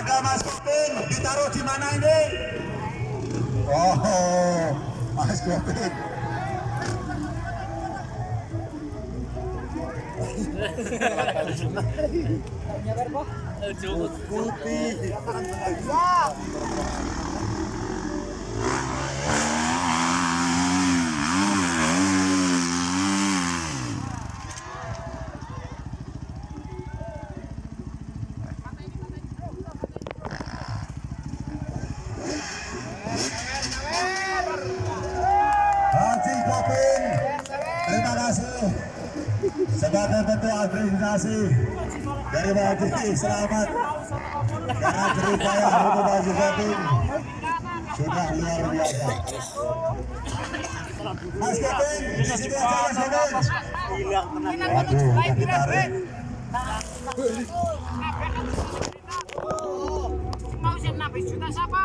Harga Mas Kopin ditaruh di mana ini? Oh, Mas Kopin. Putih. Haji Kopin, terima kasih sebagai bentuk apresiasi dari Haji. Selamat karena berupaya untuk Haji Kopin sudah luar biasa. Mas Kopin, di sini aja Mas Kopin. Waduh, udah ditarik. Mau 16 juta siapa?